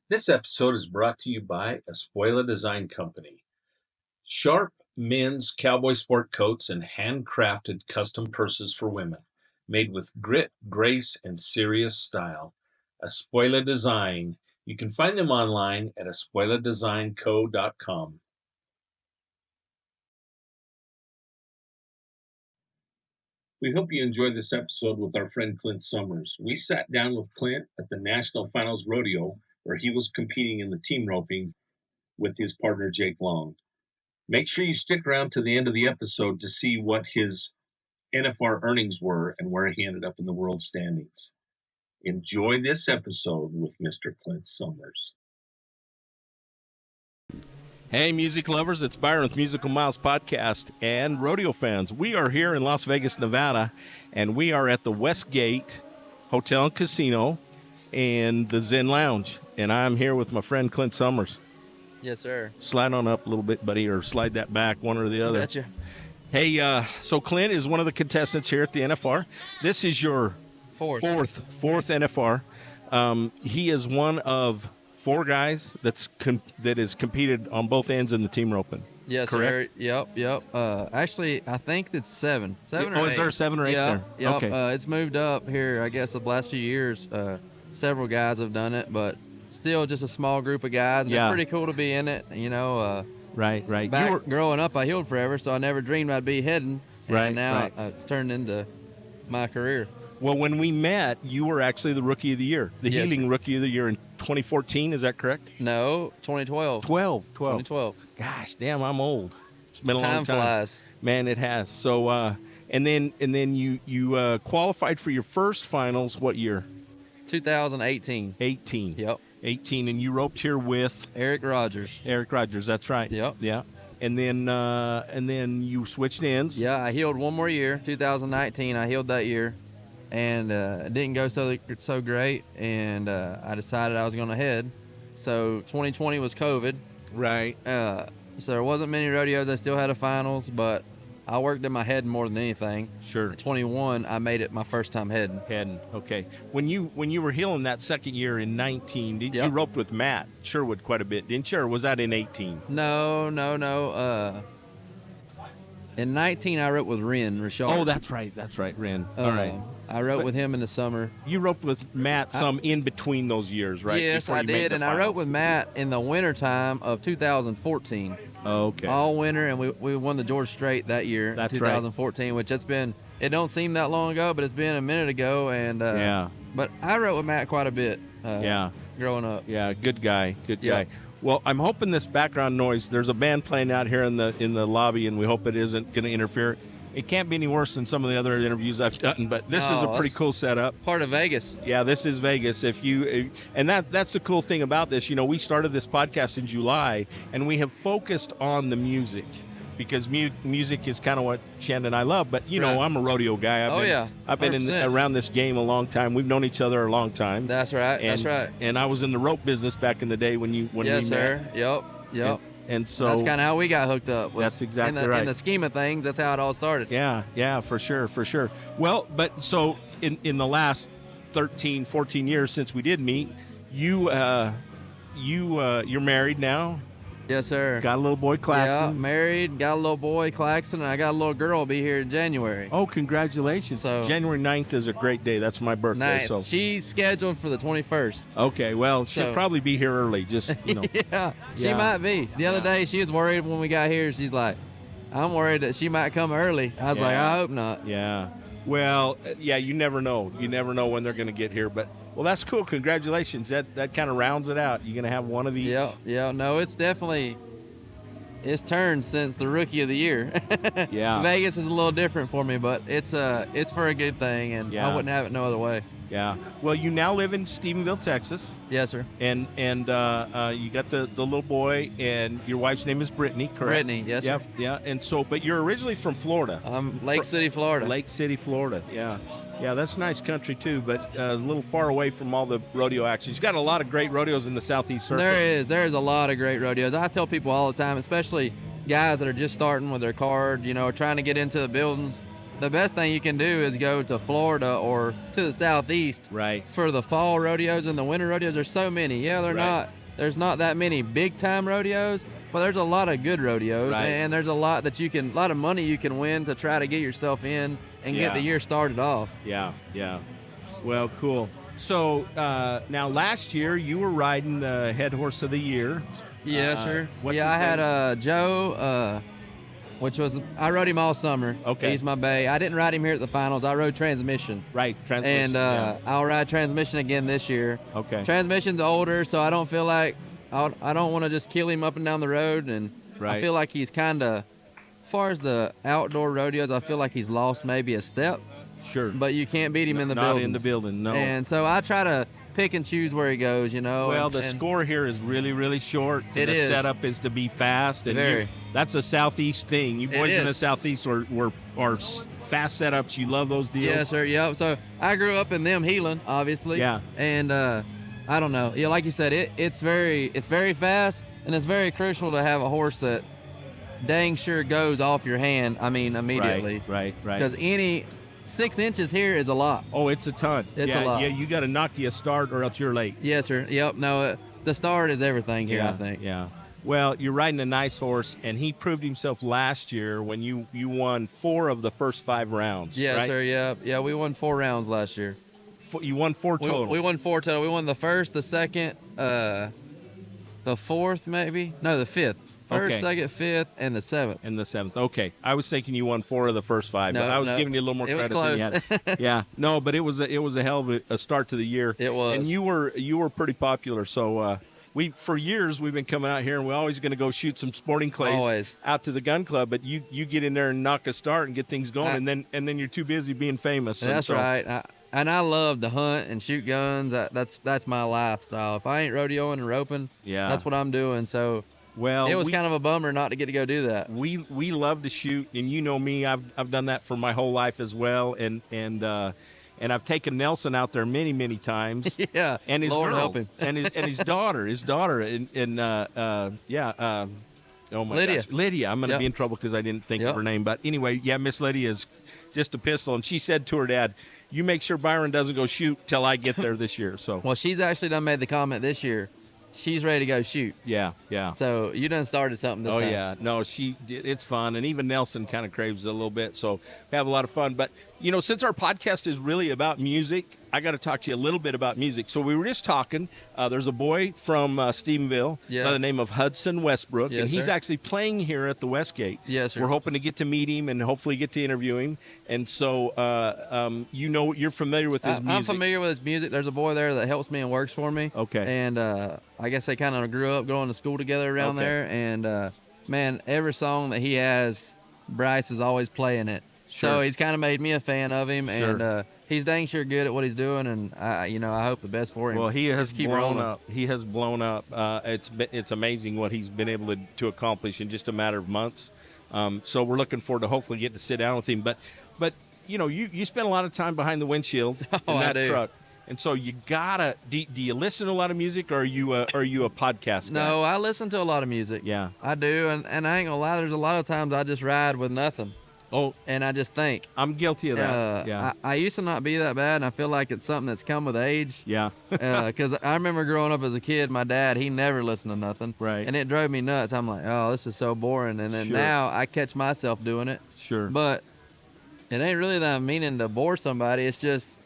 This episode is brought to you by Espuela Design Company. Sharp men's cowboy sport coats and handcrafted custom purses for women, made with grit, grace, and serious style. Espuela Design. You can find them online at espueladesignco.com. We hope you enjoyed this episode with our friend Clint Summers. We sat down with Clint at the National Finals Rodeo, where he was competing in the team roping with his partner Jake Long. Make sure you stick around to the end of the episode to see what his NFR earnings were and where he ended up in the world standings. Enjoy this episode with Mr. Clint Summers. Hey, music lovers, it's Byron with Musical Miles Podcast and rodeo fans. We are here in Las Vegas, Nevada, and we are at the Westgate Hotel and Casino and the Zen Lounge. And I'm here with my friend Clint Summers. Yes, sir. Slide on up a little bit, buddy, or slide that back, one or the other. Gotcha. Hey, so Clint is one of the contestants here at the NFR. This is your Fourth NFR. He is one of four guys that is competed on both ends in the team roping. Yes, correct? sir. Yep. Actually, I think it's seven. Seven or eight. Is there 7 or 8 there? Yep. Okay. It's moved up here, I guess, the last few years. Several guys have done it, but still just a small group of guys. And it's pretty cool to be in it, you know. Right. Growing up, I heeled forever, so I never dreamed I'd be heading. And now it's turned into my career. Well, when we met, you were actually the Rookie of the Year, the healing Rookie of the Year in 2014. Is that correct? No, 2012. 2012. Gosh, damn, I'm old. It's been a long time. Time flies. Man, it has. So, and then you qualified for your first finals. What year? 2018. 18. Yep. 18, and you roped here with Eric Rogers. That's right. Yep. Yeah. And then you switched ends. Yeah, I healed one more year. 2019, I healed that year. And it didn't go so great, and I decided I was going to head. So 2020 was COVID. Right. So there wasn't many rodeos. I still had a finals, but I worked in my head more than anything. Sure. At 21, I made it my first time heading. Okay. When you were healing that second year in 19, you roped with Matt Sherwood quite a bit, didn't you? Or was that in 18? No. In 19, I roped with Richard. Oh, that's right, Ren. All right. I roped with him in the summer. You roped with Matt some in between those years, right? Yes, I did, and I roped with Matt in the wintertime of 2014. Oh, okay. All winter, and we won the George Strait that year, that's 2014, which it don't seem that long ago, but it's been a minute ago, and But I roped with Matt quite a bit. Growing up. Yeah, good guy. Well, I'm hoping this background noise. There's a band playing out here in the lobby, and we hope it isn't going to interfere. It can't be any worse than some of the other interviews I've done, but this is a pretty cool setup. Part of Vegas. Yeah, this is Vegas. And that's the cool thing about this. You know, we started this podcast in July, and we have focused on the music because music is kind of what Shannon and I love. But you know, I'm a rodeo guy. I've been around this game a long time. We've known each other a long time. That's right. And I was in the rope business back in the day when we met. Yes, sir. Yep. And so that's kind of how we got hooked up. That's exactly right. In the scheme of things, that's how it all started. Yeah, for sure. Well, but so in the last 13, 14 years since we did meet, you're married now. Yes, sir. Got a little boy, Claxton. Yeah, married, got a little boy, Claxton, and I got a little girl will be here in January. Oh, congratulations. So, January 9th is a great day. That's my birthday. 9th. So she's scheduled for the 21st. Okay, well, she'll probably be here early. Just, you know. She might be. The other day, she was worried when we got here. She's like, I'm worried that she might come early. I was like, I hope not. Yeah. Well, you never know. You never know when they're going to get here, but well, that's cool. Congratulations. That kind of rounds it out. You're going to have one of each. Yeah. No, it's turned since the Rookie of the Year. Yeah. Vegas is a little different for me, but it's for a good thing, and I wouldn't have it no other way. Yeah. Well, you now live in Stephenville, Texas. Yes, sir. And you got the little boy, and your wife's name is Brittany, correct? Brittany, yes, sir. Yeah. And so, but you're originally from Florida. Lake City, Florida. Lake City, Florida. Yeah. Yeah, that's nice country too, but a little far away from all the rodeo action. You've got a lot of great rodeos in the Southeast Circuit. There is a lot of great rodeos. I tell people all the time, especially guys that are just starting with their card, trying to get into the buildings. the best thing you can do is go to Florida or to the southeast Right. for the fall rodeos and the winter rodeos. There's so many. Yeah, there's not that many big time rodeos, but there's a lot of good rodeos, Right. and there's a lot of money you can win to try to get yourself in and get the year started off. Yeah. Well, cool. So now last year you were riding the head horse of the year. Yes, sir. What's I his name? had Joe, I rode him all summer. Okay. He's my bay. I didn't ride him here at the finals. I rode Transmission. Right, Transmission. And I'll ride Transmission again this year. Okay. Transmission's older, so I don't feel like I don't want to just kill him up and down the road. And Right. I feel like he's kind of, as far as the outdoor rodeos, I feel like he's lost maybe a step. Sure. But you can't beat him in the Not buildings. in the building, no. And so I try to pick and choose where he goes, you know. Well, the and score here is really, really short. It the is. setup is to be fast, and Very. that's a southeast thing. You boys in the is. southeast are fast setups. You love those deals. Yes, sir. Yep. So I grew up in them heeling, obviously. Yeah. And I don't know. Yeah, like you said, it's very fast, and it's very crucial to have a horse that dang sure goes off your hand. I mean, immediately. Right. Because any 6 inches here is a lot. Oh, it's a ton. It's yeah, a lot. Yeah, you got to knock you a start, or else you're late. Yes, sir. Yep. No, the start is everything here, yeah, I think. Yeah. Well, you're riding a nice horse, and he proved himself last year when you won 4 of the first 5 rounds. Yes, right? sir. Yeah. We won 4 rounds last year. You won 4 total. We won 4 total. We won the first, the second, the fourth, maybe. No, the fifth. First, Okay. second, fifth, and the seventh. And the 7th. Okay. I was thinking you won 4 of the first 5, No, but I was no. giving you a little more It was credit than you had. Yeah. No, but it was a hell of a start to the year. It was. And you were pretty popular. So for years we've been coming out here, and we're always going to go shoot some sporting clays Always. out to the gun club, but you get in there and knock a start and get things going, and then you're too busy being famous. And That's so, right. I love to hunt and shoot guns. That's my lifestyle. If I ain't rodeoing and roping, Yeah. that's what I'm doing. So Well, it was kind of a bummer not to get to go do that. we love to shoot, and you know me, I've done that for my whole life as well, and I've taken Nelson out there many times. Yeah, And his Lord girl, help him. and his daughter, oh my Lydia. gosh, Lydia. I'm going to Yep. be in trouble because I didn't think Yep. of her name, but anyway, yeah, Miss Lydia is just a pistol, and she said to her dad, "You make sure Byron doesn't go shoot till I get there this year." So Well, she's actually done made the comment this year. She's ready to go shoot. yeah. So you done started something this Oh time. yeah, no, it's fun, and even Nelson kind of craves it a little bit, so we have a lot of fun. But since our podcast is really about music, I got to talk to you a little bit about music. So we were just talking. There's a boy from Stephenville Yeah. by the name of Hudson Westbrook, Yes, and he's sir. actually playing here at the Westgate. Yes, sir. We're hoping to get to meet him and hopefully get to interview him. And so you're familiar with his music. I'm familiar with his music. There's a boy there that helps me and works for me. Okay. And I guess they kind of grew up going to school together around Okay. there. And man, every song that he has, Bryce is always playing it. Sure. So he's kind of made me a fan of him. Sure. And he's dang sure good at what he's doing. And I hope the best for him. Well, he has Just keep blown rolling. up. He has blown up. It's amazing what he's been able to accomplish in just a matter of months. So we're looking forward to hopefully get to sit down with him. But you spend a lot of time behind the windshield in Oh, I that do. truck, and so you gotta. Do you listen to a lot of music, or are you a podcast guy? No, I listen to a lot of music. Yeah. I do. And I ain't going to lie, there's a lot of times I just ride with nothing. Oh, And I just think. I'm guilty of that. Yeah. I used to not be that bad, and I feel like it's something that's come with age. Yeah. Because I remember growing up as a kid, my dad, he never listened to nothing. Right. And it drove me nuts. I'm like, oh, this is so boring. And then Sure. now I catch myself doing it. Sure. But it ain't really that I'm meaning to bore somebody. It's just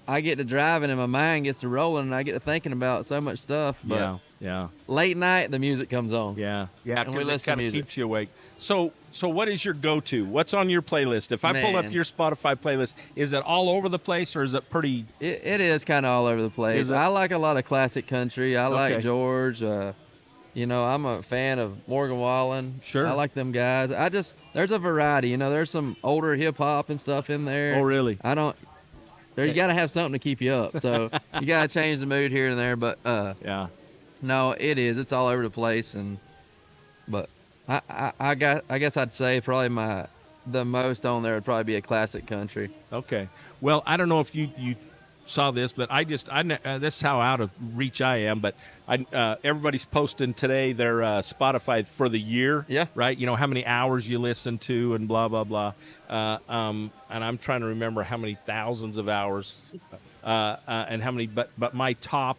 I get to driving and my mind gets to rolling, and I get to thinking about so much stuff. But Yeah. late night, the music comes on. Yeah. Yeah. And we Because it listen to kind of music. keeps you awake. So what is your go-to? What's on your playlist? If I pull up Man. your Spotify playlist, is it all over the place, or is it pretty? It is kind of all over the place. Is it? I like a lot of classic country. I Okay. like George. I'm a fan of Morgan Wallen. Sure. I like them guys. There's a variety. There's some older hip hop and stuff in there. Oh, really? You got to have something to keep you up. So you got to change the mood here and there. But Yeah. no, it is. It's all over the place. But I guess I'd say probably the most on there would probably be a classic country. Okay. Well, I don't know if you saw this, but this is how out of reach I am. But everybody's posting today their Spotify for the year. Yeah. Right. You know how many hours you listen to and blah blah blah. And I'm trying to remember how many thousands of hours, and how many. But my top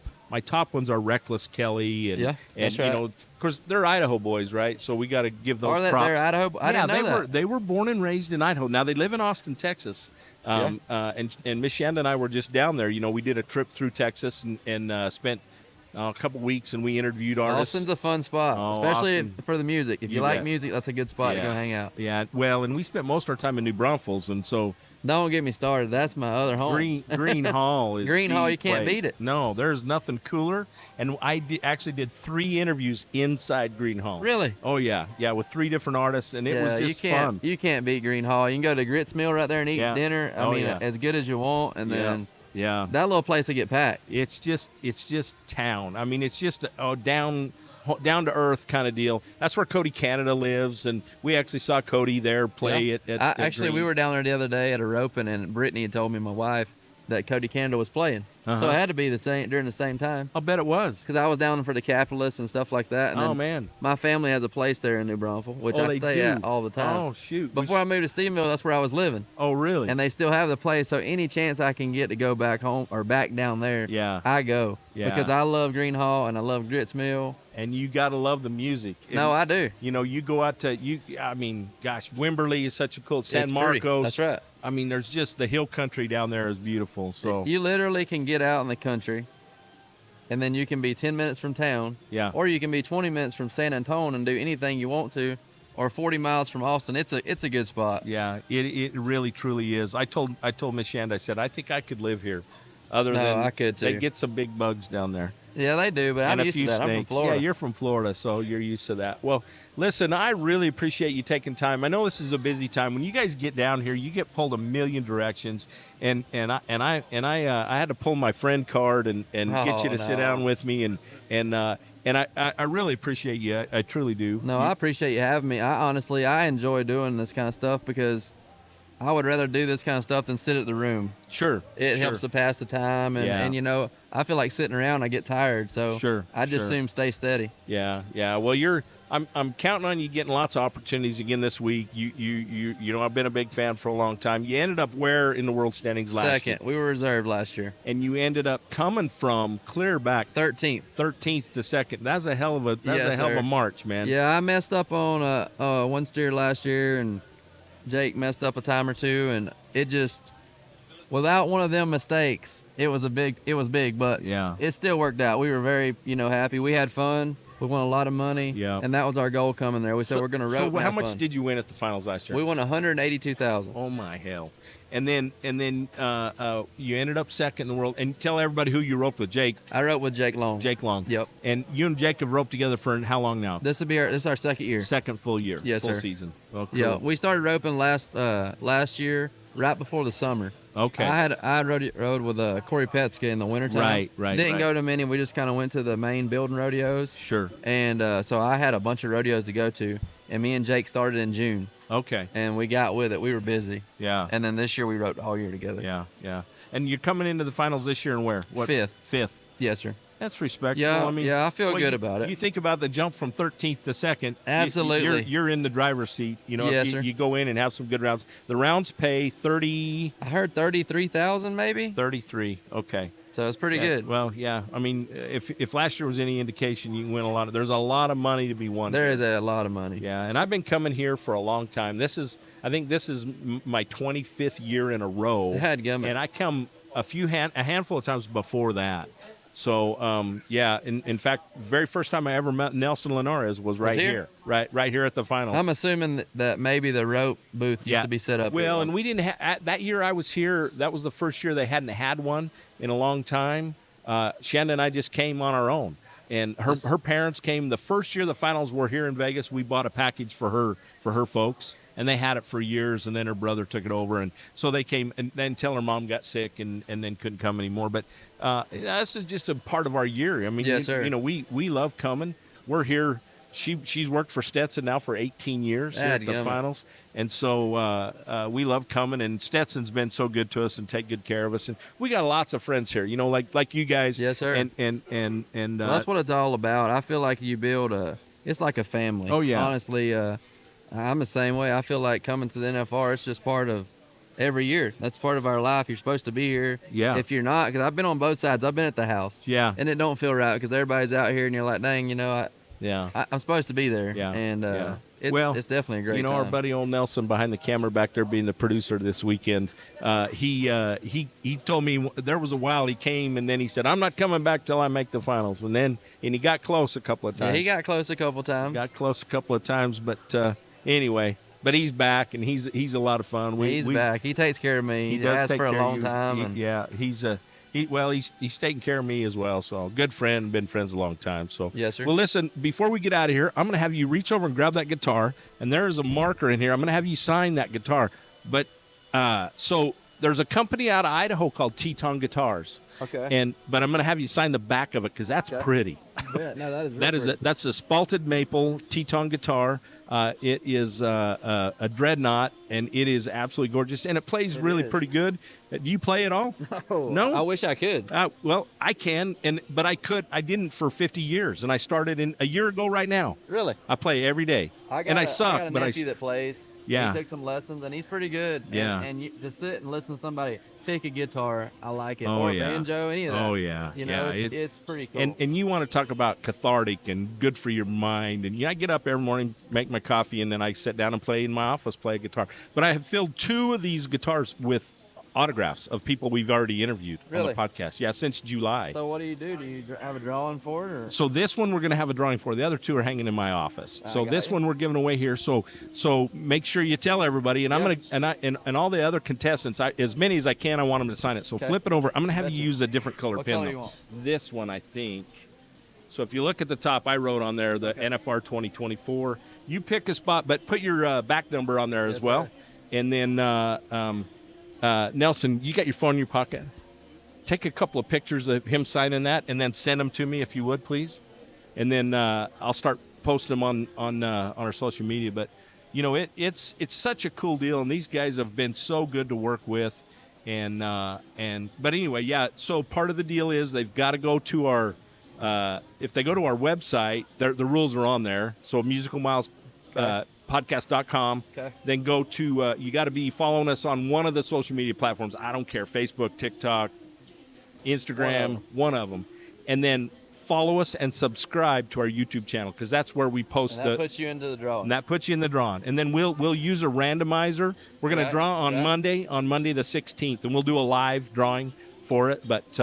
ones are Reckless Kelly and that's right. you know, of course they're Idaho boys, right? So we got to give those props. They're Idaho. I didn't know that. They were born and raised in Idaho. Now they live in Austin, Texas. And Miss Shanda and I were just down there. You know, we did a trip through Texas and spent a couple weeks, and we interviewed artists. Austin's a fun spot, especially for the music. If you like bet. music, that's a good spot to go hang out. Yeah, well, and we spent most of our time in New Braunfels, and so don't get me started. That's my other home. Green Hall is Green Hall. You can't place. beat it. No, there's nothing cooler. And I actually did 3 interviews inside Green Hall. Really? Oh yeah, with 3 different artists, and it was just fun. You can't beat Green Hall. You can go to Grits Mill right there and eat dinner. I mean, as good as you want, and then that little place will get packed. It's just town. I mean, it's just down to earth kind of deal. That's where Cody Canada lives, and we actually saw Cody there play at actually, we were down there the other day at a roping, and Brittany had told me, my wife, that Cody Canada was playing. So it had to be during the same time. I'll bet it was. Because I was down for the Capitalists and stuff like that. And man. My family has a place there in New Braunfels, which I stay at all the time. Oh, shoot. Before I moved to Stevensville, that's where I was living. Oh, really? And they still have the place, so any chance I can get to go back home or back down there, I go. Yeah. Because I love Green Hall and I love Grits Mill. And you got to love the music. No, I do. You know, you go out to, Wimberley is such a cool, San Marcos. That's right. I mean, there's just the hill country down there is beautiful. So you literally can get out in the country, and then you can be 10 minutes from town. Yeah. Or you can be 20 minutes from San Antonio and do anything you want to, or 40 miles from Austin. It's a good spot. Yeah, it really truly is. I told Miss Shand, I said, I think I could live here. Than I could too. They get some big bugs down there. Yeah, they do, but I'm used to that. Snakes. I'm from Florida. Yeah, you're from Florida, so you're used to that. Well, listen, I really appreciate you taking time. I know this is a busy time. When you guys get down here, you get pulled a million directions, and I had to pull my friend card and get you to sit down with me, and I really appreciate you. I truly do. No, I appreciate you having me. I enjoy doing this kind of stuff because I would rather do this kind of stuff than sit at the room. Sure. It helps to pass the time, and you know, I feel like sitting around, I get tired, so I just assume stay steady. Yeah. Well, I'm counting on you getting lots of opportunities again this week. You know, I've been a big fan for a long time. You ended up where in the world standings last year? Second. We were reserved last year. And you ended up coming from clear back 13th to second. That's a hell of a march, man. Yeah, I messed up on one steer last year, and Jake messed up a time or two, and it just, without one of them mistakes, it was big, but it still worked out. We were very, happy. We had fun. We won a lot of money, and that was our goal coming there. We said we're going to rope. So how much did you win at the finals last year? We won $182,000. Oh my hell! And then you ended up second in the world. And tell everybody who you roped with, Jake. I roped with Jake Long. Jake Long. Yep. And you and Jake have roped together for how long now? This is our second year. Second full year. Yes, full sir. Season. Oh, cool. Yeah, we started roping last year, right before the summer. Okay. I rode with Corey Petska in the wintertime. Right. Didn't go to many. We just kind of went to the main building rodeos. Sure. And so I had a bunch of rodeos to go to, and me and Jake started in June. Okay. And we got with it. We were busy. Yeah. And then this year we roped all year together. Yeah. And you're coming into the finals this year and where? What? Fifth. Yes, sir. That's respectable. Yeah, I feel good about it. You think about the jump from 13th to second. Absolutely. You're in the driver's seat. Yes, sir. You go in and have some good rounds. The rounds pay 30. I heard 33,000 maybe. 33. Okay. So it's pretty good. Well, yeah. I mean, if last year was any indication, you can win a lot. There's a lot of money to be won. There is a lot of money. Yeah, and I've been coming here for a long time. I think this is my 25th year in a row. Dadgummit. And I come a handful of times before that. So, in fact, very first time I ever met Nelson Linares was right here. Right here at the finals. I'm assuming that maybe the rope booth used to be set up. Well, and we didn't have, that year I was here, that was the first year they hadn't had one in a long time. Shanda and I just came on our own. And her parents came the first year the finals were here in Vegas. We bought a package for her folks. And they had it for years, and then her brother took it over. And so they came, and then until her mom got sick and then couldn't come anymore. But this is just a part of our year. I mean, yes, sir. We love coming. We're here she's worked for Stetson now for 18 years here at the finals, and so we love coming. And Stetson's been so good to us and take good care of us. And we got lots of friends here, like you guys. Yes, sir. And well, that's what it's all about. I feel like you build it's like a family. Oh yeah. Honestly, I'm the same way. I feel like coming to the NFR, it's just part of every year. That's part of our life. You're supposed to be here. Yeah. If you're not, because I've been on both sides. I've been at the house. Yeah. And it don't feel right because everybody's out here, and you're like, dang, I'm supposed to be there. Yeah. And it's definitely a great time. Our buddy old Nelson behind the camera back there being the producer this weekend, he told me there was a while he came and then he said, I'm not coming back till I make the finals. And he got close a couple of times. Yeah, he got close a couple of times. But anyway, but he's back and he's a lot of fun. He's back. He takes care of me. He has for a long time. He's taking care of me as well. So good friend, been friends a long time. So yes, sir. Well, listen, before we get out of here, I'm going to have you reach over and grab that guitar, and there is a marker in here. I'm going to have you sign that guitar. But so there's a company out of Idaho called TETON Guitars. Okay. But I'm going to have you sign the back of it because that's pretty. Yeah, no, that is that's a spalted maple TETON guitar. It is a dreadnought, and it is absolutely gorgeous, and it plays pretty good. Do you play at all? No? I wish I could. Well, I can, but I didn't for 50 years, and I started a year ago right now. Really? I play every day, and I suck. I got a nephew that plays. Yeah. He took some lessons, and he's pretty good. Yeah. And to sit and listen to somebody pick a guitar, I like it. Oh, or yeah. banjo, any of that. Oh, yeah. It's pretty cool. And you want to talk about cathartic and good for your mind. And I get up every morning, make my coffee, and then I sit down and play in my office, play a guitar. But I have filled 2 of these guitars with autographs of people we've already interviewed on the podcast. Yeah, since July. So what do you do? Do you have a drawing for it? Or? So this one we're going to have a drawing for. The other 2 are hanging in my office. So this one we're giving away here. So make sure you tell everybody. And I'm going to and all the other contestants, as many as I can, I want them to sign it. So flip it over. I'm going to have you use a different color pen. What color do you want? This one, I think. So if you look at the top, I wrote on there the NFR 2024. You pick a spot, but put your back number on there as well. Right. And then Nelson, you got your phone in your pocket? Take a couple of pictures of him signing that and then send them to me if you would, please. And then I'll start posting them on our social media. But, it's such a cool deal, and these guys have been so good to work with. But anyway, yeah, so part of the deal is they've got to go to our if they go to our website, the rules are on there. So musicalmilespodcast.com. Then go to you got to be following us on one of the social media platforms. I don't care, Facebook, TikTok, Instagram, one of them. And then follow us and subscribe to our YouTube channel because that's where we post that puts you into the drawing. And that puts you in the drawing. And then we'll use a randomizer. We're going to draw on Monday the 16th, and we'll do a live drawing for it. But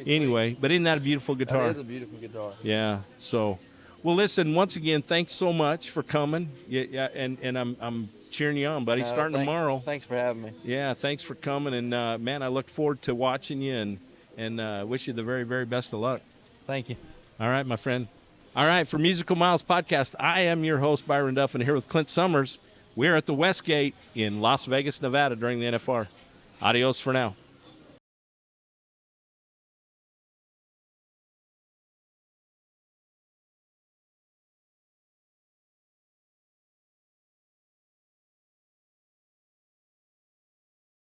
anyway, but isn't that a beautiful guitar? That is a beautiful guitar. Yeah. So, well, listen. Once again, thanks so much for coming. Yeah, and I'm cheering you on, buddy. Starting tomorrow. Thanks for having me. Yeah, thanks for coming. And man, I look forward to watching you and wish you the very, very best of luck. Thank you. All right, my friend. All right, for Musical Miles Podcast, I am your host, Byron Duffin, here with Clint Summers. We're at the Westgate in Las Vegas, Nevada during the NFR. Adios for now.